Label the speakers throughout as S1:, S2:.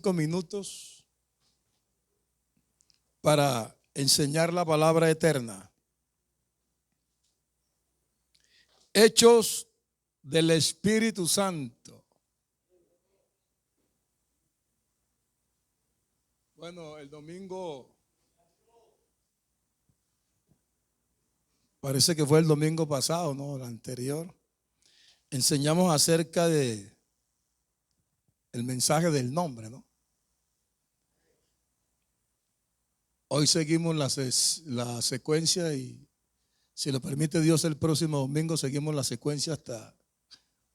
S1: 5 minutos para enseñar la palabra eterna. Hechos del Espíritu Santo. Bueno, el domingo, parece que fue el domingo pasado, ¿no? El anterior. Enseñamos acerca de el mensaje del nombre, ¿no? Hoy seguimos la secuencia y si lo permite Dios el próximo domingo seguimos la secuencia hasta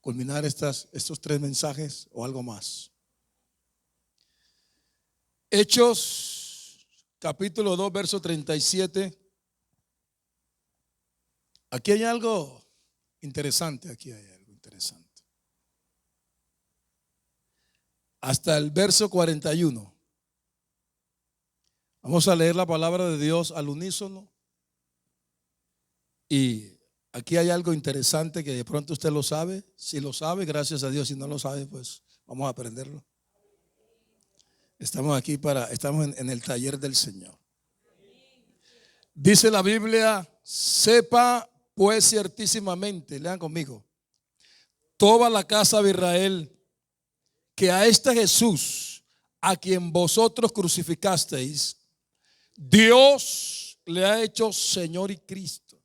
S1: culminar estos 3 mensajes o algo más. Hechos capítulo 2 verso 37. Aquí hay algo interesante, hasta el verso 41. Vamos a leer la palabra de Dios al unísono. Y aquí hay algo interesante que de pronto usted lo sabe. Si lo sabe, gracias a Dios. Si no lo sabe, pues vamos a aprenderlo. Estamos en el taller del Señor. Dice la Biblia: sepa pues ciertísimamente, lean conmigo, toda la casa de Israel, que a este Jesús, a quien vosotros crucificasteis, Dios le ha hecho Señor y Cristo.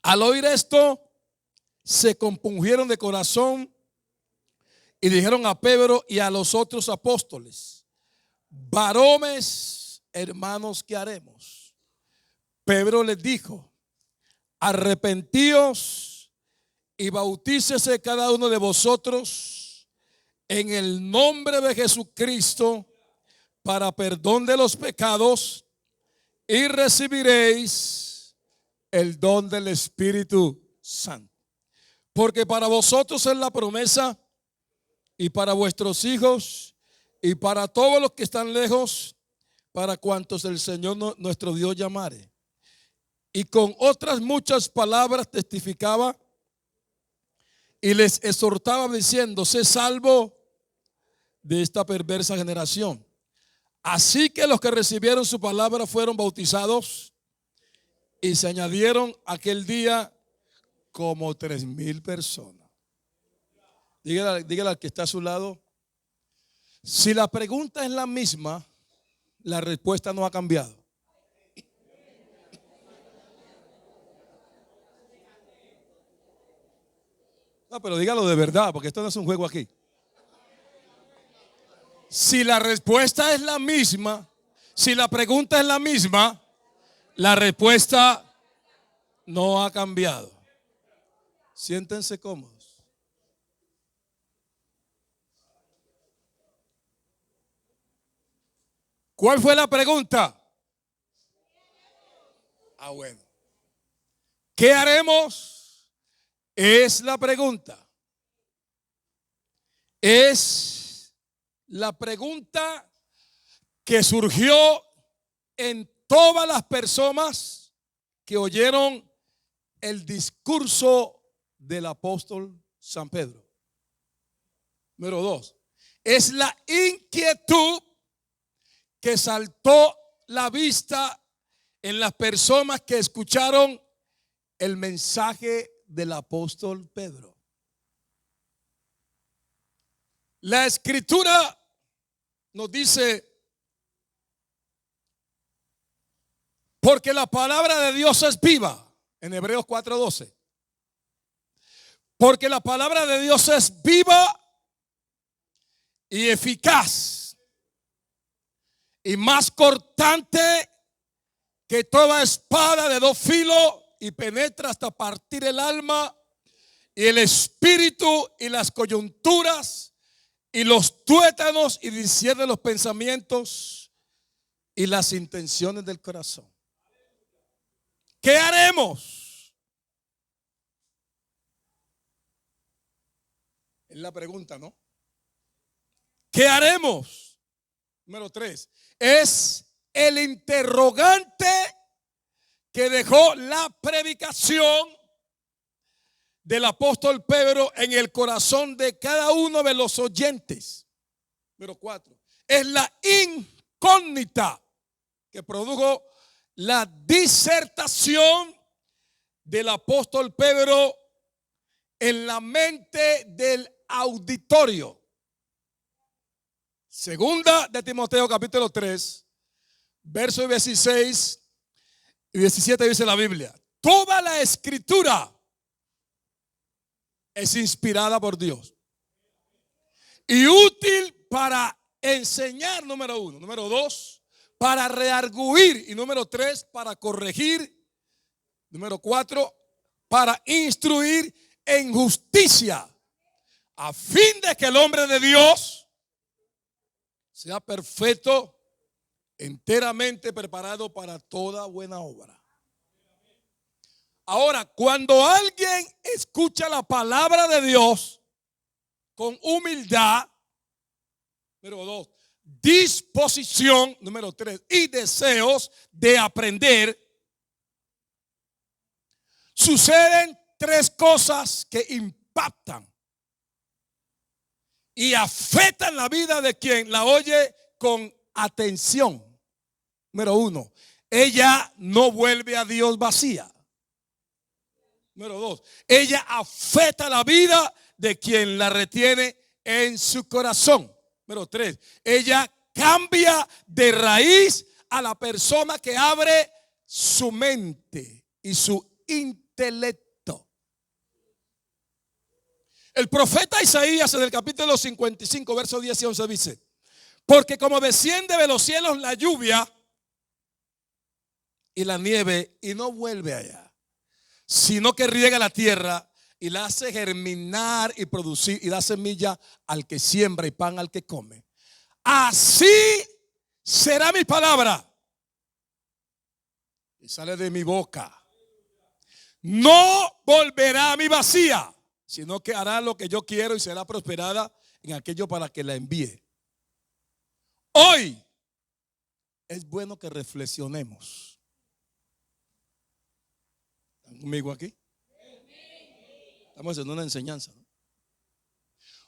S1: Al oír esto, se compungieron de corazón y dijeron a Pedro y a los otros apóstoles: varones, hermanos, ¿qué haremos? Pedro les dijo: arrepentíos y bautícese cada uno de vosotros en el nombre de Jesucristo para perdón de los pecados, y recibiréis el don del Espíritu Santo. Porque para vosotros es la promesa, y para vuestros hijos, y para todos los que están lejos, para cuantos el Señor nuestro Dios llamare. Y con otras muchas palabras testificaba y les exhortaba diciendo: sé salvo de esta perversa generación. Así que los que recibieron su palabra fueron bautizados, y se añadieron aquel día como 3,000 personas. Dígale al que está a su lado: si la pregunta es la misma, la respuesta no ha cambiado. No, pero dígalo de verdad, porque esto no es un juego aquí. Si la respuesta es la misma, si la pregunta es la misma, la respuesta no ha cambiado. Siéntense cómodos. ¿Cuál fue la pregunta? Bueno. ¿Qué haremos? Es la pregunta. Es la pregunta que surgió en todas las personas que oyeron el discurso del apóstol San Pedro. Número 2. Es la inquietud que saltó la vista en las personas que escucharon el mensaje del apóstol Pedro. La escritura nos dice: porque la palabra de Dios es viva, en Hebreos 4:12. Porque la palabra de Dios es viva y eficaz y más cortante que toda espada de 2 filos, y penetra hasta partir el alma y el espíritu y las coyunturas y los tuétanos, y discierne los pensamientos y las intenciones del corazón. ¿Qué haremos? Es la pregunta, ¿no? ¿Qué haremos? Número 3. Es el interrogante que dejó la predicación del apóstol Pedro en el corazón de cada uno de los oyentes. Número 4. Es la incógnita que produjo la disertación del apóstol Pedro en la mente del auditorio. Segunda de Timoteo capítulo 3, versos 16 y 17 dice la Biblia: toda la escritura es inspirada por Dios y útil para enseñar, número 1. Número 2, para redarguir. Y número 3, para corregir. Número 4, para instruir en justicia, a fin de que el hombre de Dios sea perfecto, enteramente preparado para toda buena obra. Ahora, cuando alguien escucha la palabra de Dios con humildad, número 2, disposición, número 3, y deseos de aprender, suceden 3 cosas que impactan y afectan la vida de quien la oye con atención. Número 1, ella no vuelve a Dios vacía. Número 2, ella afecta la vida de quien la retiene en su corazón. Número 3, ella cambia de raíz a la persona que abre su mente y su intelecto. El profeta Isaías en el capítulo 55, versos 10 y 11 dice: porque como desciende de los cielos la lluvia y la nieve y no vuelve allá, sino que riega la tierra y la hace germinar y producir y da semilla al que siembra y pan al que come, así será mi palabra y sale de mi boca. No volverá a mí vacía, sino que hará lo que yo quiero y será prosperada en aquello para que la envíe. Hoy es bueno que reflexionemos. ¿Están conmigo aquí? Estamos haciendo una enseñanza, ¿no?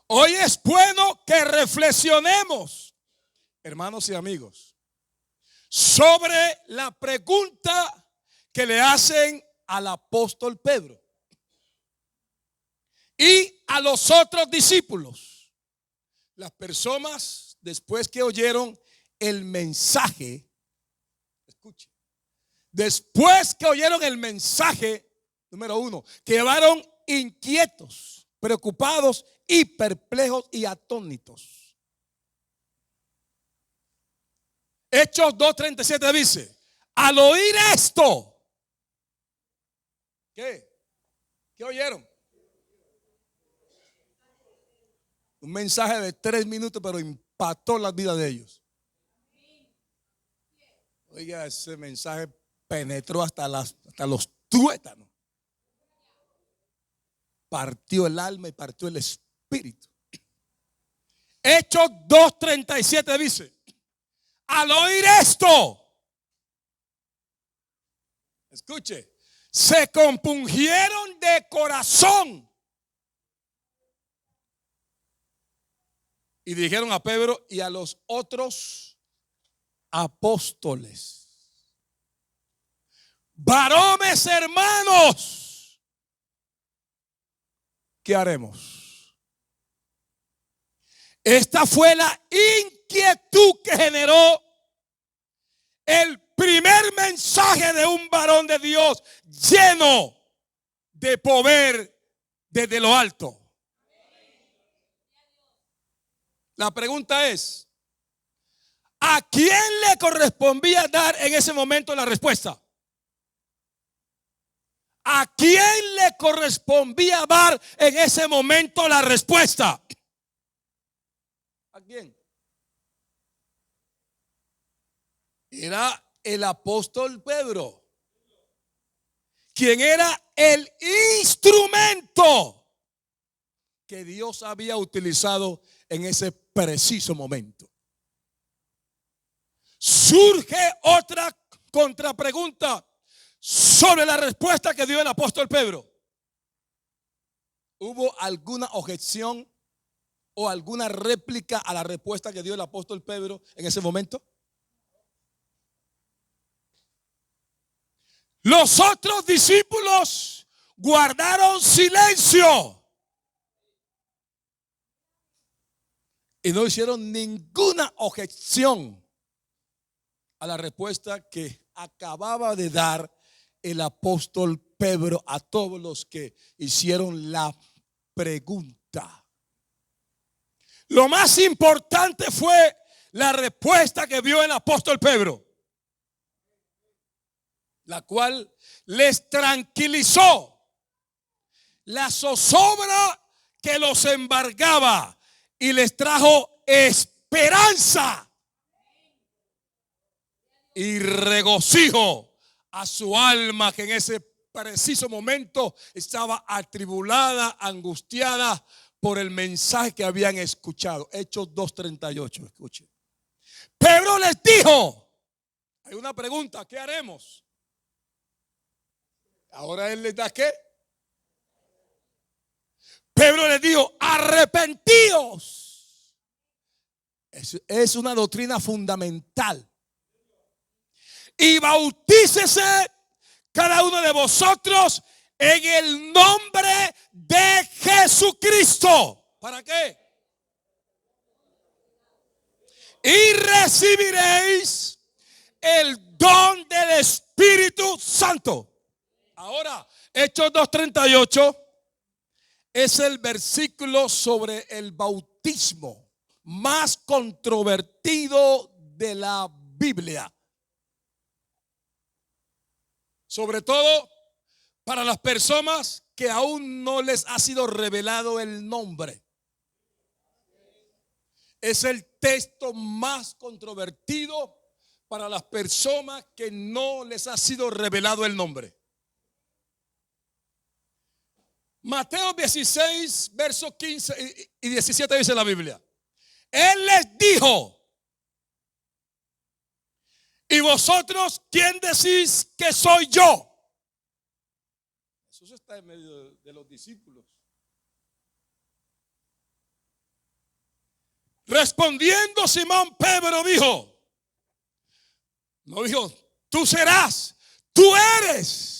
S1: Hoy es bueno que reflexionemos, hermanos y amigos, sobre la pregunta que le hacen al apóstol Pedro y a los otros discípulos. Las personas, después que oyeron el mensaje, escuchen, después que oyeron el mensaje, número 1, quedaron inquietos, preocupados y perplejos y atónitos. Hechos 2:37 dice: al oír esto, ¿qué oyeron? Un mensaje de 3 minutos, pero impactó la vida de ellos. Oiga, ese mensaje penetró hasta los tuétanos. Partió el alma y partió el espíritu. Hechos 2:37 dice: al oír esto, escuche, se compungieron de corazón y dijeron a Pedro y a los otros apóstoles: varones hermanos, ¿qué haremos? Esta fue la inquietud que generó el primer mensaje de un varón de Dios lleno de poder desde lo alto. La pregunta es: ¿a quién le correspondía dar en ese momento la respuesta? ¿A quién le correspondía dar en ese momento la respuesta? ¿A quién? Era el apóstol Pedro, quien era el instrumento que Dios había utilizado en ese preciso momento. Surge otra contrapregunta sobre la respuesta que dio el apóstol Pedro. ¿Hubo alguna objeción o alguna réplica a la respuesta que dio el apóstol Pedro en ese momento? Los otros discípulos guardaron silencio y no hicieron ninguna objeción a la respuesta que acababa de dar el apóstol Pedro a todos los que hicieron la pregunta. Lo más importante fue la respuesta que dio el apóstol Pedro, la cual les tranquilizó la zozobra que los embargaba y les trajo esperanza y regocijo a su alma, que en ese preciso momento estaba atribulada, angustiada por el mensaje que habían escuchado. Hechos 2:38, escuchen. Pedro les dijo, hay una pregunta, ¿qué haremos? Ahora él les da ¿qué? Pedro les dijo, arrepentíos. Es una doctrina fundamental. Y bautícese cada uno de vosotros en el nombre de Jesucristo. ¿Para qué? Y recibiréis el don del Espíritu Santo. Ahora, Hechos 2:38 es el versículo sobre el bautismo más controvertido de la Biblia. Sobre todo para las personas que aún no les ha sido revelado el nombre. Es el texto más controvertido para las personas que no les ha sido revelado el nombre. Mateo 16, versos 15 y 17 dice la Biblia. Él les dijo, ¿y vosotros quién decís que soy yo? Jesús está en medio de los discípulos. Respondiendo Simón Pedro dijo, no dijo, tú serás, tú eres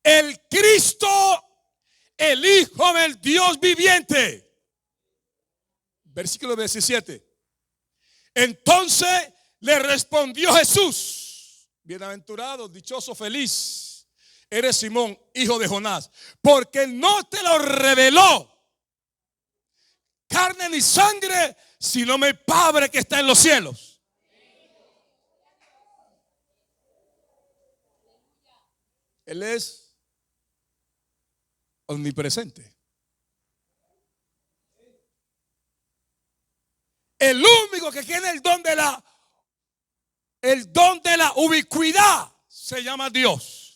S1: el Cristo, el Hijo del Dios viviente. Versículo 17. Entonces le respondió Jesús, bienaventurado, dichoso, feliz eres Simón, hijo de Jonás, porque no te lo reveló carne ni sangre, sino mi Padre que está en los cielos. Él es omnipresente. El único que tiene el don de la ubicuidad se llama Dios.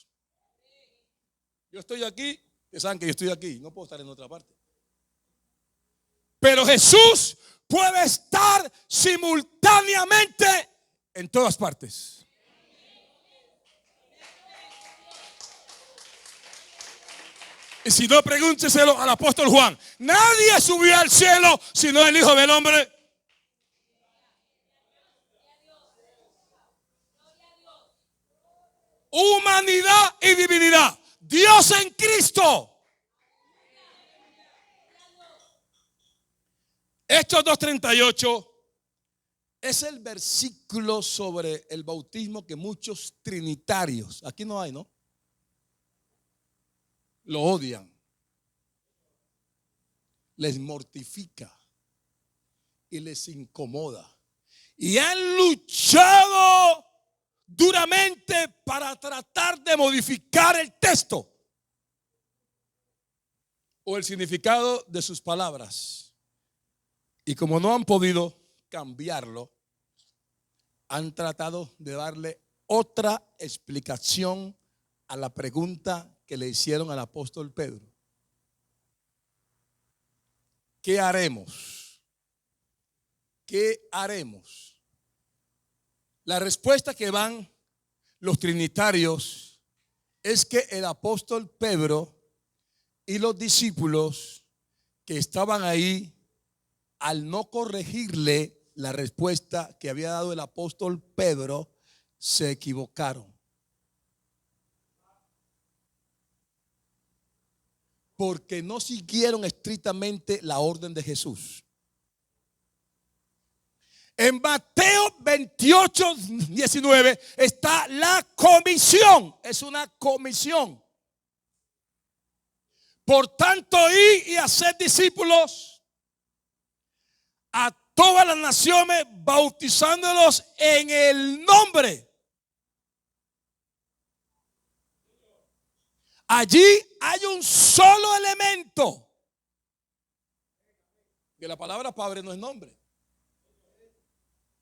S1: Yo estoy aquí, ustedes saben que yo estoy aquí, no puedo estar en otra parte. Pero Jesús puede estar simultáneamente en todas partes. Y si no, pregúnteselo al apóstol Juan. Nadie subió al cielo sino el Hijo del Hombre. Humanidad y divinidad. Dios en Cristo. Hechos 2:38 es el versículo sobre el bautismo que muchos trinitarios, aquí no hay, ¿no? Lo odian. Les mortifica y les incomoda. Y han luchado duramente para tratar de modificar el texto o el significado de sus palabras. Y como no han podido cambiarlo, han tratado de darle otra explicación a la pregunta que le hicieron al apóstol Pedro. ¿Qué haremos? ¿Qué haremos? La respuesta que van los trinitarios es que el apóstol Pedro y los discípulos que estaban ahí, al no corregirle la respuesta que había dado el apóstol Pedro, se equivocaron. Porque no siguieron estrictamente la orden de Jesús. En Mateo 28, 19 está la comisión. Es una comisión. Por tanto, id y haced discípulos a todas las naciones, bautizándolos en el nombre. Allí hay un solo elemento. Que la palabra padre no es nombre.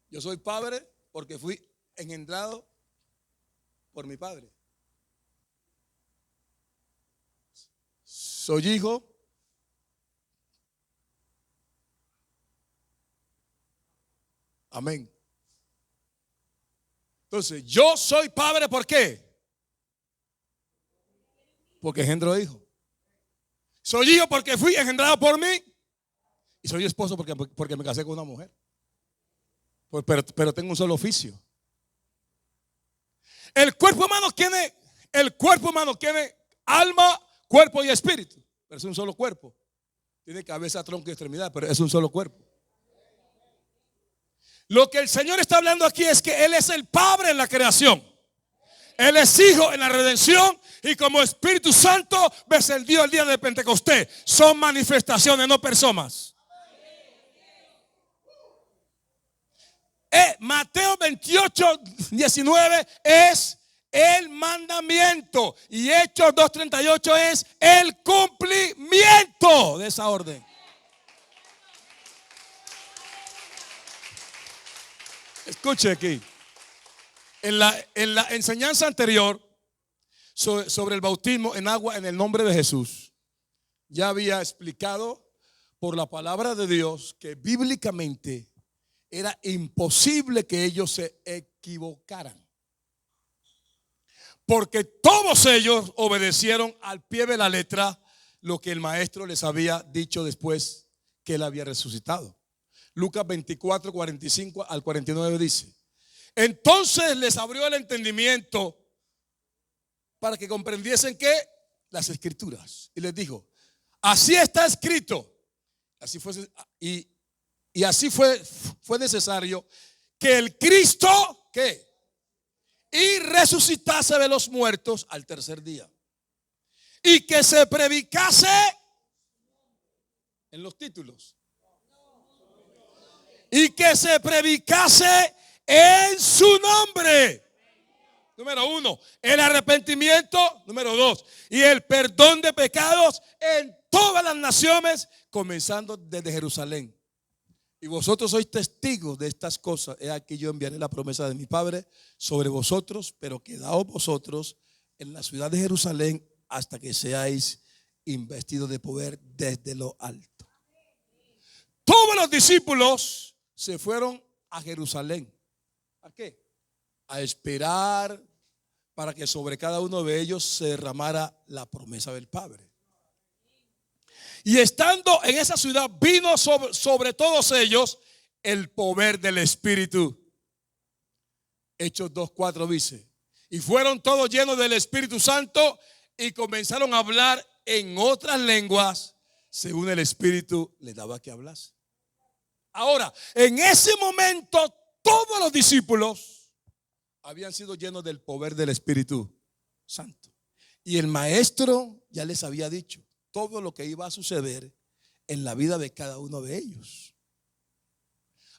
S1: Yo soy padre porque fui engendrado por mi padre. Soy hijo amén. Entonces, yo soy padre, ¿por qué? Porque engendro hijo. Soy hijo porque fui engendrado por mí. Y soy esposo porque me casé con una mujer. Pero tengo un solo oficio. El cuerpo humano tiene alma, cuerpo y espíritu. Pero es un solo cuerpo. Tiene cabeza, tronco y extremidad, pero es un solo cuerpo. Lo que el Señor está hablando aquí es que Él es el Padre en la creación. Él es Hijo en la redención. Y como Espíritu Santo descendió el día de Pentecostés. Son manifestaciones, no personas. Mateo 28, 19 es el mandamiento. Y Hechos 2:38 es el cumplimiento de esa orden. Escuche aquí. En la enseñanza anterior sobre el bautismo en agua en el nombre de Jesús, ya había explicado por la palabra de Dios que bíblicamente era imposible que ellos se equivocaran. Porque todos ellos obedecieron al pie de la letra lo que el maestro les había dicho después que él había resucitado. Lucas 24, 45 al 49 dice: entonces les abrió el entendimiento para que comprendiesen que las escrituras. Y les dijo: así está escrito. Así fue, y así fue necesario que el Cristo, ¿qué? Y resucitase de los muertos al tercer día. Y que se predicase en los títulos. Y que se predicase en su nombre. Número 1, el arrepentimiento. Número 2, y el perdón de pecados en todas las naciones, comenzando desde Jerusalén. Y vosotros sois testigos de estas cosas. He aquí yo enviaré la promesa de mi Padre sobre vosotros, pero quedaos vosotros en la ciudad de Jerusalén hasta que seáis investidos de poder desde lo alto. Todos los discípulos se fueron a Jerusalén. ¿A qué? A esperar para que sobre cada uno de ellos se derramara la promesa del Padre. Y estando en esa ciudad vino sobre todos ellos el poder del Espíritu. Hechos 2:4 dice: y fueron todos llenos del Espíritu Santo y comenzaron a hablar en otras lenguas según el Espíritu les daba que hablase. Ahora, en ese momento todos los discípulos habían sido llenos del poder del Espíritu Santo. Y el maestro ya les había dicho todo lo que iba a suceder en la vida de cada uno de ellos.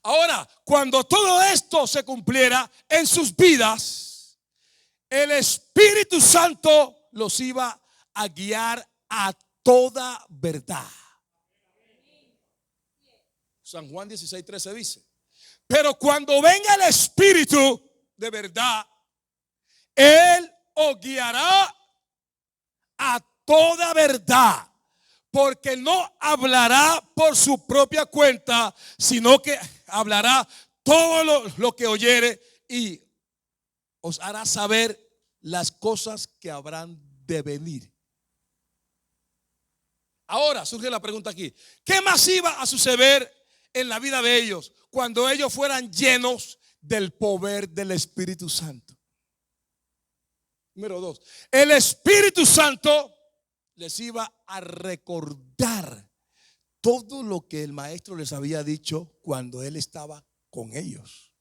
S1: Ahora, cuando todo esto se cumpliera en sus vidas, el Espíritu Santo los iba a guiar a toda verdad. San Juan 16:13 dice: pero cuando venga el Espíritu de verdad, Él os guiará a toda verdad, porque no hablará por su propia cuenta, sino que hablará todo lo que oyere y os hará saber las cosas que habrán de venir. Ahora surge la pregunta aquí. ¿Qué más iba a suceder en la vida de ellos cuando ellos fueran llenos del poder del Espíritu Santo? Número 2. El Espíritu Santo les iba a recordar todo lo que el maestro les había dicho cuando él estaba con ellos.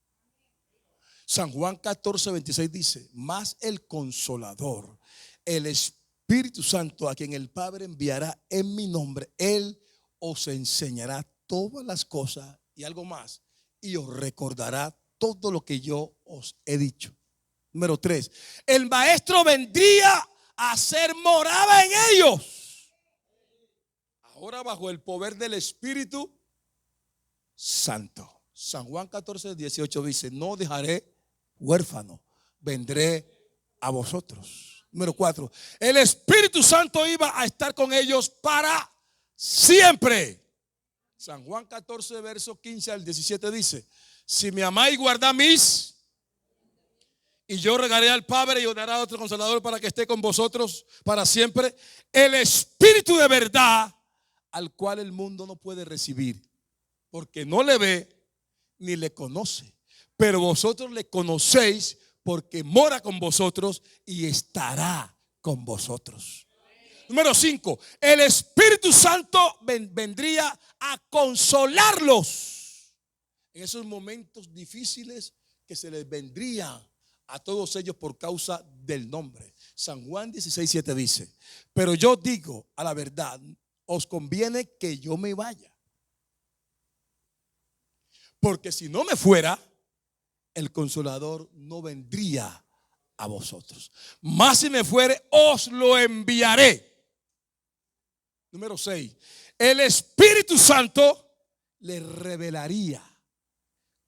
S1: San Juan 14:26 dice: mas el Consolador, el Espíritu Santo, a quien el Padre enviará en mi nombre, él os enseñará todas las cosas y algo más, y os recordará todo lo que yo os he dicho. Número 3. El maestro vendría a hacer morada en ellos. Ahora bajo el poder del Espíritu Santo. San Juan 14:18 dice: no dejaré huérfano, vendré a vosotros. Número 4. El Espíritu Santo iba a estar con ellos para siempre. San Juan 14, verso 15 al 17 dice: si me amáis, guardad mis, y yo regaré al Padre y os dará otro Consolador para que esté con vosotros para siempre, el Espíritu de verdad, al cual el mundo no puede recibir, porque no le ve ni le conoce, pero vosotros le conocéis, porque mora con vosotros y estará con vosotros. Número 5. El Espíritu Santo vendría a consolarlos en esos momentos difíciles que se les vendría a todos ellos por causa del nombre. San Juan 16:7 dice: pero yo digo a la verdad, os conviene que yo me vaya, porque si no me fuera, el Consolador no vendría a vosotros. Mas si me fuere, os lo enviaré. Número 6. El Espíritu Santo le revelaría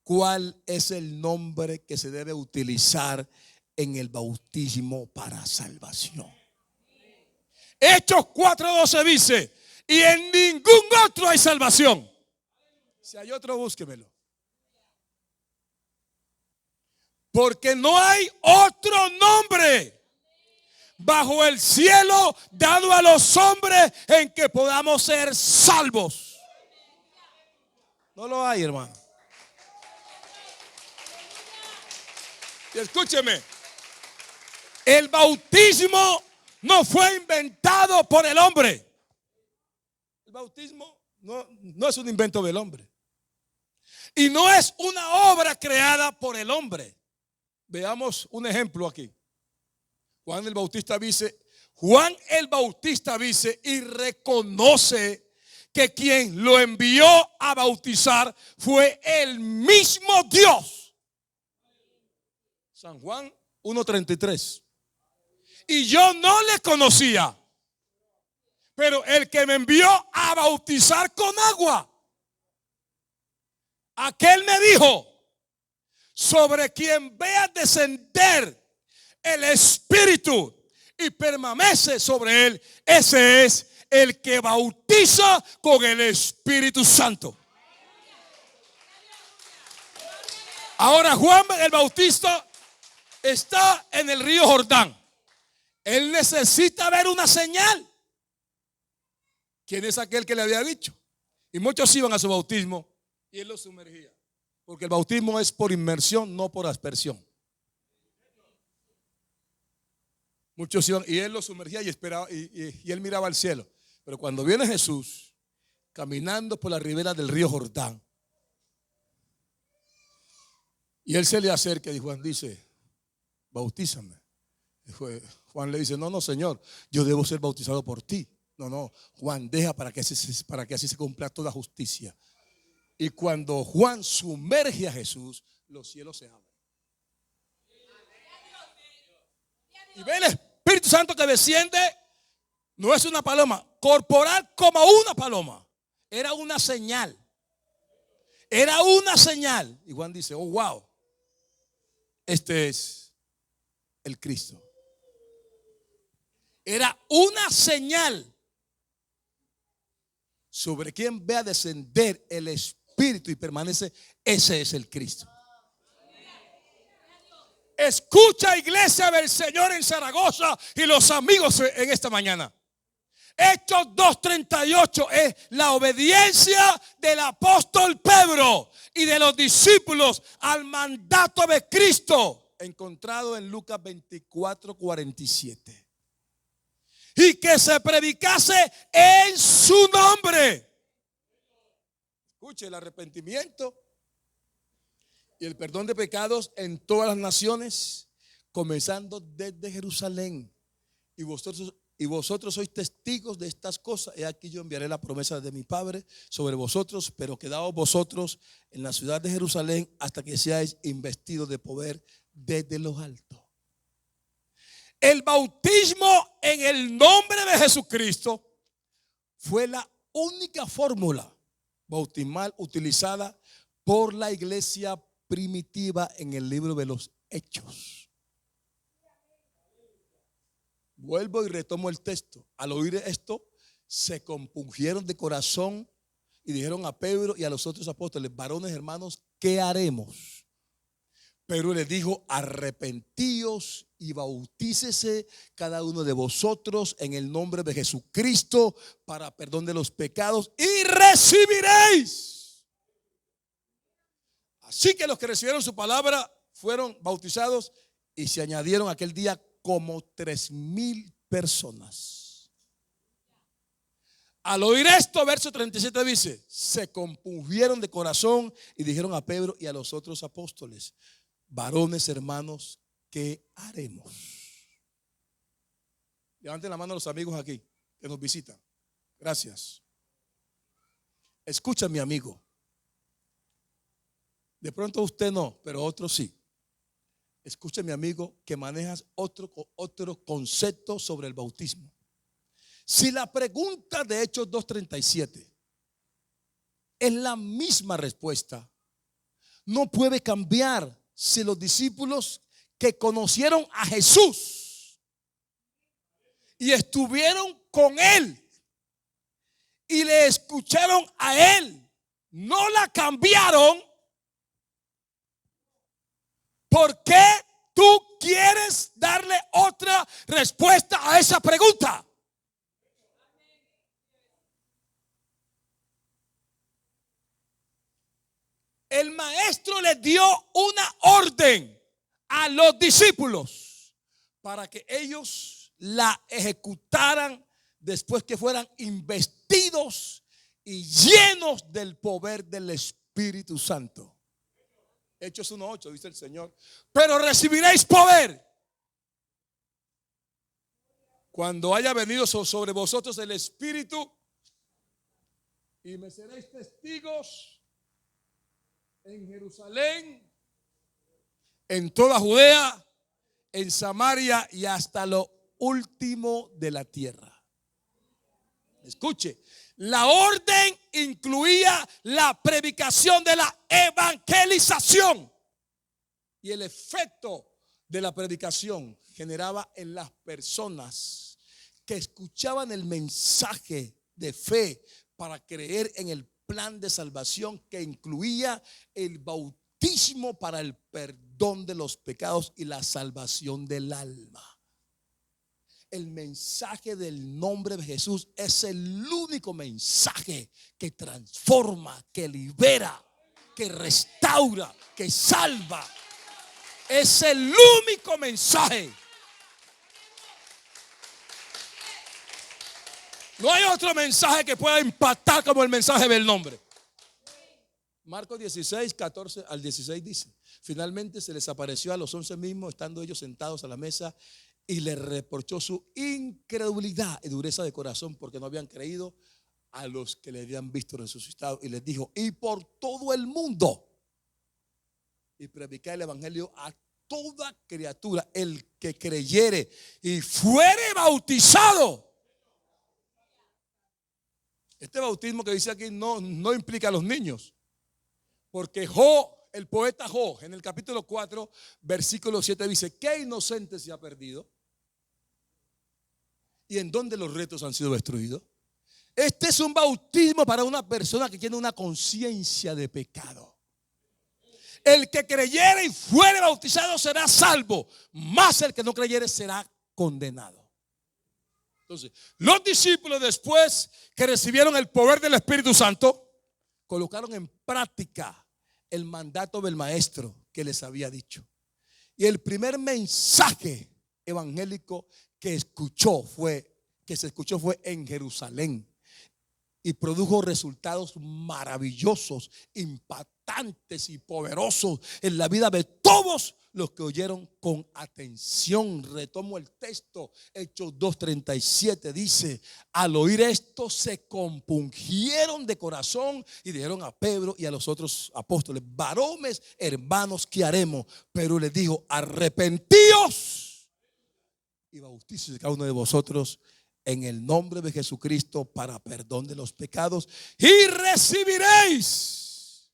S1: cuál es el nombre que se debe utilizar en el bautismo para salvación. Hechos 4:12 dice: y en ningún otro hay salvación. Si hay otro, búsquemelo. Porque no hay otro nombre bajo el cielo dado a los hombres en que podamos ser salvos. No lo hay, hermano. Y escúcheme, el bautismo no fue inventado por el hombre. El bautismo no es un invento del hombre. Y no es una obra creada por el hombre. Veamos un ejemplo aquí. Juan el Bautista dice y reconoce que quien lo envió a bautizar fue el mismo Dios. San Juan 1:33. Y yo no le conocía, pero el que me envió a bautizar con agua, aquel me dijo: sobre quien vea descender el Espíritu y permanece sobre él, ese es el que bautiza con el Espíritu Santo. Ahora Juan el Bautista está en el río Jordán. Él necesita ver una señal. ¿Quién es aquel que le había dicho? Y muchos iban a su bautismo y él los sumergía. Porque el bautismo es por inmersión, no por aspersión. Muchos iban y él los sumergía y esperaba y él miraba al cielo. Pero cuando viene Jesús caminando por la ribera del río Jordán, y él se le acerca y Juan dice: bautízame. Juan le dice: no, Señor, yo debo ser bautizado por ti. No, Juan, deja para que así se cumpla toda justicia. Y cuando Juan sumerge a Jesús, los cielos se abren. Y ve el Espíritu Santo que desciende. No es una paloma, corporal como una paloma. Era una señal. Era una señal. Y Juan dice: oh, wow, este es el Cristo. Era una señal sobre quien vea descender el Espíritu y permanece. Ese es el Cristo. Escucha, iglesia del Señor en Zaragoza y los amigos en esta mañana. Hechos 2:38 es la obediencia del apóstol Pedro y de los discípulos al mandato de Cristo, encontrado en Lucas 24:47. Y que se predicase en su nombre. Escuche, el arrepentimiento y el perdón de pecados en todas las naciones, comenzando desde Jerusalén. Y vosotros sois testigos de estas cosas. He aquí yo enviaré la promesa de mi Padre sobre vosotros, pero quedaos vosotros en la ciudad de Jerusalén hasta que seáis investidos de poder desde los altos. El bautismo en el nombre de Jesucristo fue la única fórmula bautismal utilizada por la iglesia primitiva en el libro de los Hechos. Vuelvo y retomo el texto. Al oír esto, se compungieron de corazón y dijeron a Pedro y a los otros apóstoles: varones hermanos, ¿qué haremos? Pedro les dijo: arrepentíos y bautícese cada uno de vosotros en el nombre de Jesucristo para perdón de los pecados y recibiréis. Así que los que recibieron su palabra fueron bautizados y se añadieron aquel día como 3,000 personas. Al oír esto, verso 37 dice: se compungieron de corazón y dijeron a Pedro y a los otros apóstoles: varones hermanos, ¿qué haremos? Levanten la mano a los amigos aquí que nos visitan. Gracias. Escucha, mi amigo. De pronto usted no, pero otros sí. Escucha, mi amigo, que manejas otro concepto sobre el bautismo. Si la pregunta de Hechos 2:37 es la misma respuesta, no puede cambiar si los discípulos que conocieron a Jesús y estuvieron con él y le escucharon a él, no la cambiaron. ¿Por qué tú quieres darle otra respuesta a esa pregunta? El maestro les dio una orden a los discípulos para que ellos la ejecutaran después que fueran investidos y llenos del poder del Espíritu Santo. Hechos 1:8 dice el Señor: pero recibiréis poder cuando haya venido sobre vosotros el Espíritu, y me seréis testigos en Jerusalén, en toda Judea, en Samaria y hasta lo último de la tierra. Escuche, la orden incluía la predicación de la evangelización, y el efecto de la predicación generaba en las personas que escuchaban el mensaje de fe para creer en el plan de salvación que incluía el bautismo para el perdón de los pecados y la salvación del alma. El mensaje del nombre de Jesús es el único mensaje que transforma, que libera, que restaura, que salva. Es el único mensaje. No hay otro mensaje que pueda impactar como el mensaje del nombre. Marcos 16, 14 al 16 dice: finalmente se les apareció a los 11 mismos, estando ellos sentados a la mesa, y les reprochó su incredulidad y dureza de corazón, porque no habían creído a los que le habían visto resucitado. Y les dijo: y por todo el mundo, y predicar el evangelio a toda criatura. El que creyere y fuere bautizado. Este bautismo que dice aquí no implica a los niños, porque el poeta Job, en el capítulo 4, versículo 7 dice: ¿qué inocente se ha perdido? ¿Y en dónde los retos han sido destruidos? Este es un bautismo para una persona que tiene una conciencia de pecado. El que creyere y fuere bautizado será salvo, mas el que no creyere será condenado. Entonces, los discípulos, después que recibieron el poder del Espíritu Santo, colocaron en práctica el mandato del maestro que les había dicho. Y el primer mensaje evangélico que se escuchó fue en Jerusalén. Y produjo resultados maravillosos, impactantes y poderosos en la vida de todos los que oyeron con atención. Retomo el texto, Hechos 2:37 dice: al oír esto se compungieron de corazón y dijeron a Pedro y a los otros apóstoles: varones, hermanos, ¿qué haremos? Pero les dijo: arrepentíos y bautícese cada uno de vosotros en el nombre de Jesucristo para perdón de los pecados, y recibiréis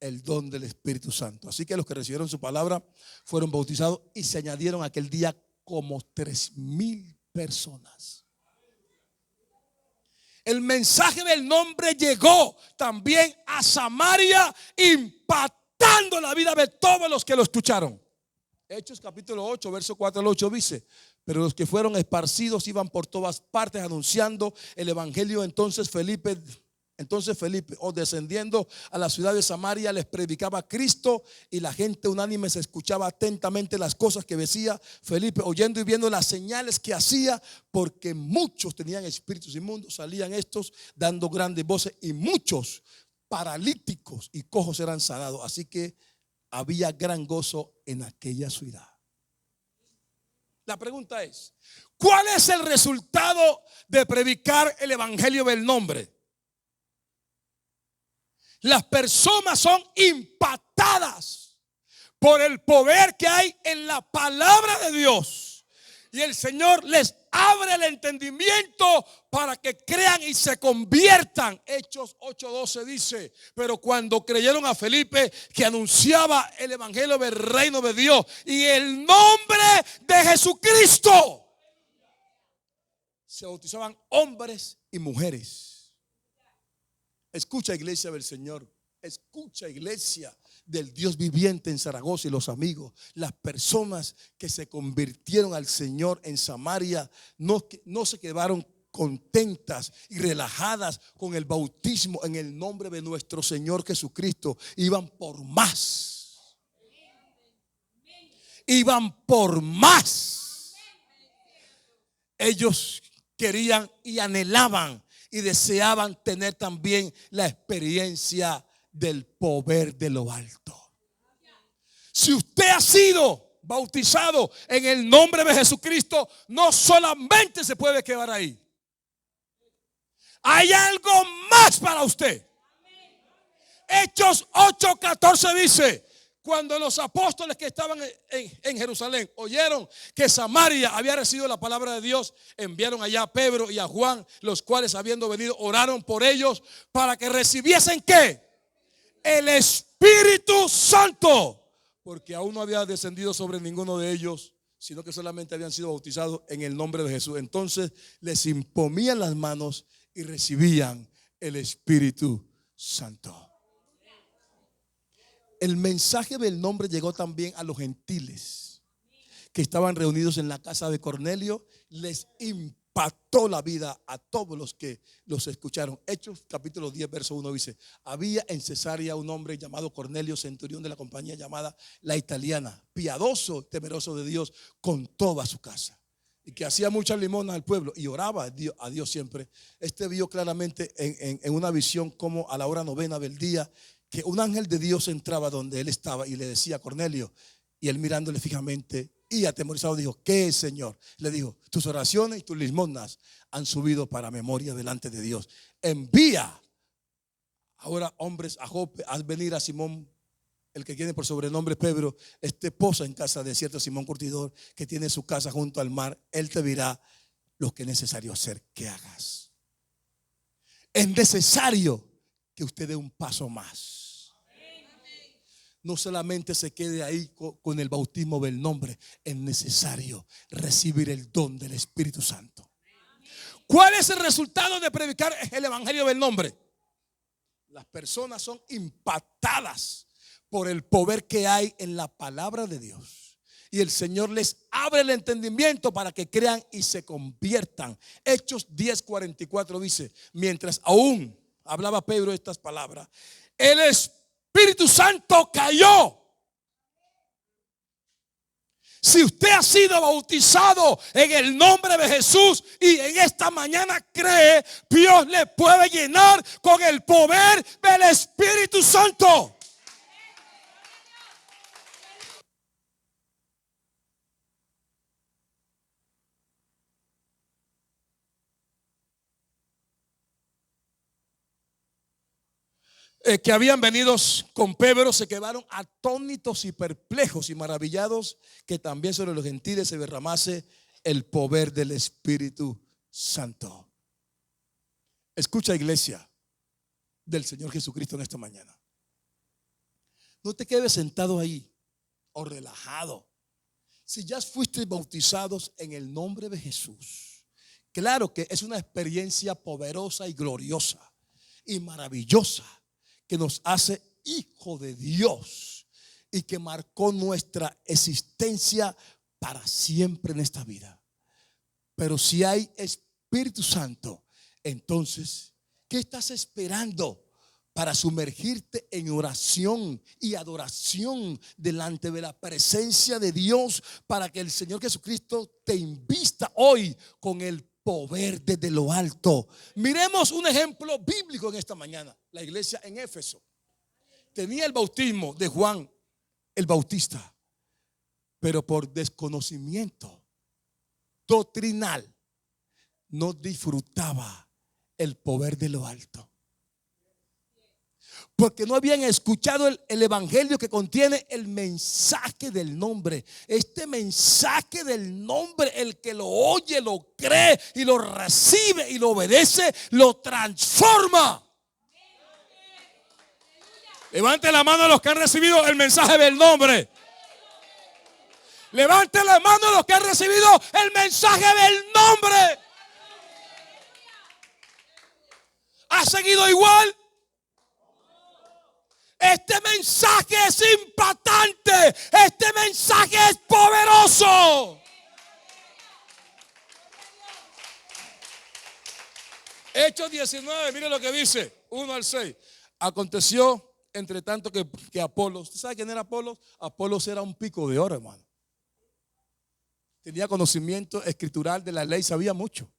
S1: el don del Espíritu Santo. Así que los que recibieron su palabra fueron bautizados y se añadieron aquel día como 3,000 personas. El mensaje del nombre llegó también a Samaria, impactando la vida de todos los que lo escucharon. Hechos capítulo 8, verso 4 al 8 dice: pero los que fueron esparcidos iban por todas partes anunciando el evangelio. Entonces Felipe, descendiendo a la ciudad de Samaria, les predicaba a Cristo, y la gente unánime se escuchaba atentamente las cosas que decía Felipe, oyendo y viendo las señales que hacía, porque muchos tenían espíritus inmundos, salían estos dando grandes voces, y muchos paralíticos y cojos eran sanados. Así que había gran gozo en aquella ciudad. La pregunta es: ¿cuál es el resultado de predicar el evangelio del nombre? Las personas son impactadas por el poder que hay en la palabra de Dios, y el Señor les abre el entendimiento para que crean y se conviertan. Hechos 8:12 dice: pero cuando creyeron a Felipe, que anunciaba el evangelio del reino de Dios y el nombre de Jesucristo, se bautizaban hombres y mujeres. Escucha, iglesia del Señor, escucha, iglesia del Dios viviente en Zaragoza y los amigos. Las personas que se convirtieron al Señor en Samaria no se quedaron contentas y relajadas con el bautismo en el nombre de nuestro Señor Jesucristo. Iban por más. Iban por más. Ellos querían y anhelaban y deseaban tener también la experiencia del poder de lo alto. Si usted ha sido bautizado en el nombre de Jesucristo, no solamente se puede quedar ahí. Hay algo más para usted. Hechos 8:14 dice: cuando los apóstoles que estaban en Jerusalén oyeron que Samaria había recibido la palabra de Dios, enviaron allá a Pedro y a Juan, los cuales, habiendo venido, oraron por ellos para que recibiesen ¿qué? El Espíritu Santo, porque aún no había descendido sobre ninguno de ellos, sino que solamente habían sido bautizados en el nombre de Jesús. Entonces les imponían las manos y recibían el Espíritu Santo. El mensaje del nombre llegó también a los gentiles que estaban reunidos en la casa de Cornelio. Les impactó la vida a todos los que los escucharon. Hechos capítulo 10 verso 1 dice: había en Cesarea un hombre llamado Cornelio, centurión de la compañía llamada La Italiana, piadoso, temeroso de Dios con toda su casa, y que hacía mucha limosna al pueblo y oraba a Dios siempre. Este vio claramente en una visión como a la hora novena del día que un ángel de Dios entraba donde él estaba y le decía: Cornelio. Y él, mirándole fijamente y atemorizado, dijo: ¿qué es, Señor? Le dijo: tus oraciones y tus limosnas han subido para memoria delante de Dios. Envía ahora hombres a Jope, haz venir a Simón, el que tiene por sobrenombre Pedro, posa en casa de cierto Simón Curtidor, que tiene su casa junto al mar. Él te dirá lo que es necesario hacer que hagas. Es necesario que usted dé un paso más. No solamente se quede ahí con el bautismo del nombre, es necesario recibir el don del Espíritu Santo. ¿Cuál es el resultado de predicar el evangelio del nombre? Las personas son impactadas por el poder que hay en la palabra de Dios. y el Señor les abre el entendimiento para que crean y se conviertan. Hechos 10:44 dice: mientras aún hablaba Pedro estas palabras, el Espíritu Santo cayó. Si usted ha sido bautizado en el nombre de Jesús y en esta mañana cree, Dios le puede llenar con el poder del Espíritu Santo. Que habían venido con Pedro se quedaron atónitos y perplejos y maravillados que también sobre los gentiles se derramase el poder del Espíritu Santo. Escucha, iglesia del Señor Jesucristo, en esta mañana. No te quedes sentado ahí o relajado. Si ya fuiste bautizados en el nombre de Jesús, claro que es una experiencia poderosa y gloriosa y maravillosa, que nos hace hijo de Dios y que marcó nuestra existencia para siempre en esta vida. Pero si hay Espíritu Santo, entonces, ¿qué estás esperando para sumergirte en oración y adoración delante de la presencia de Dios, para que el Señor Jesucristo te invista hoy con el poder desde lo alto? Miremos un ejemplo bíblico en esta mañana. La iglesia en Éfeso tenía el bautismo de Juan el Bautista, pero por desconocimiento doctrinal no disfrutaba el poder de lo alto, porque no habían escuchado el evangelio que contiene el mensaje del nombre. Este mensaje del nombre, el que lo oye, lo cree y lo recibe y lo obedece, lo transforma. Levante la mano a los que han recibido el mensaje del nombre. Levante la mano a los que han recibido el mensaje del nombre. ¿Ha seguido igual? Este mensaje es impactante. Este mensaje es poderoso. Hechos 19, mire lo que dice, 1 al 6. Aconteció entre tanto que Apolos, ¿usted sabe quién era Apolos? Apolos era un pico de oro, hermano. Tenía conocimiento escritural de la ley, sabía mucho.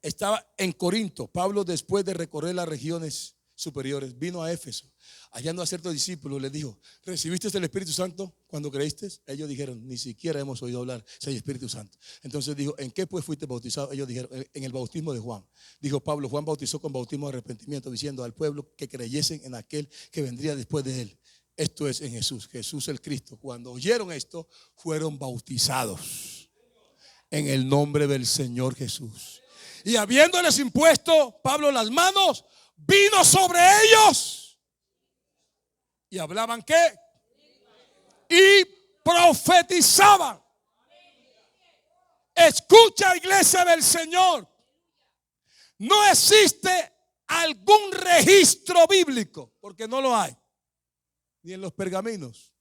S1: Estaba en Corinto. Pablo, después de recorrer las regiones superiores, vino a Éfeso. Hallando a ciertos discípulos, les dijo: ¿recibiste el Espíritu Santo cuando creíste? Ellos dijeron: ni siquiera hemos oído hablar del Espíritu Santo. Entonces dijo: ¿en qué pues fuiste bautizado? Ellos dijeron: en el bautismo de Juan. Dijo Pablo: Juan bautizó con bautismo de arrepentimiento, diciendo al pueblo que creyesen en aquel que vendría después de él, esto es, en Jesús, Jesús el Cristo. Cuando oyeron esto, fueron bautizados en el nombre del Señor Jesús. Y habiéndoles impuesto Pablo las manos, vino sobre ellos y hablaban ¿qué? Y profetizaban. Escucha, iglesia del Señor, no existe algún registro bíblico, porque no lo hay, ni en los pergaminos.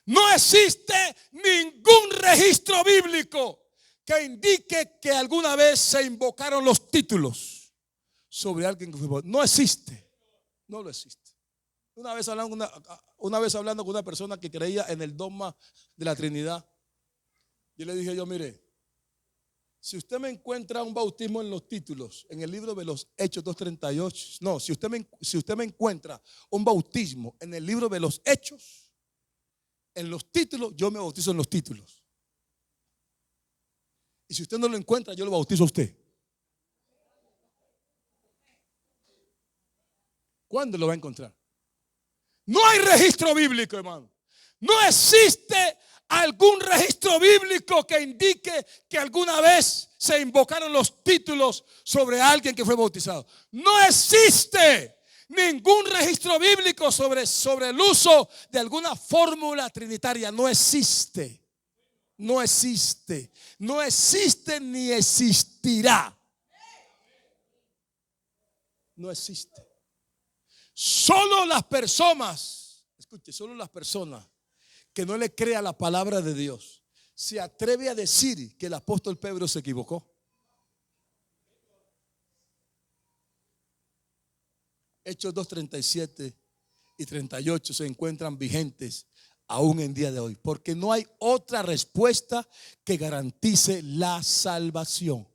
S1: No existe ningún registro bíblico que indique que alguna vez se invocaron los títulos sobre alguien que fue bautizado. No existe, no lo existe. Una vez hablando con una persona que creía en el dogma de la Trinidad, yo le dije: mire, si usted me encuentra un bautismo en los títulos, en el libro de los Hechos 2:38, no, si usted me encuentra un bautismo en el libro de los Hechos, en los títulos, yo me bautizo en los títulos. Y si usted no lo encuentra, yo lo bautizo a usted. ¿Cuándo lo va a encontrar? No hay registro bíblico, hermano. No existe algún registro bíblico que indique que alguna vez se invocaron los títulos sobre alguien que fue bautizado. No existe ningún registro bíblico sobre el uso de alguna fórmula trinitaria. No existe. No existe. No existe ni existirá. No existe. Solo las personas, escuche, solo las personas que no le crea la palabra de Dios se atreve a decir que el apóstol Pedro se equivocó? Hechos 2:37 y 38 se encuentran vigentes aún en día de hoy, porque no hay otra respuesta que garantice la salvación.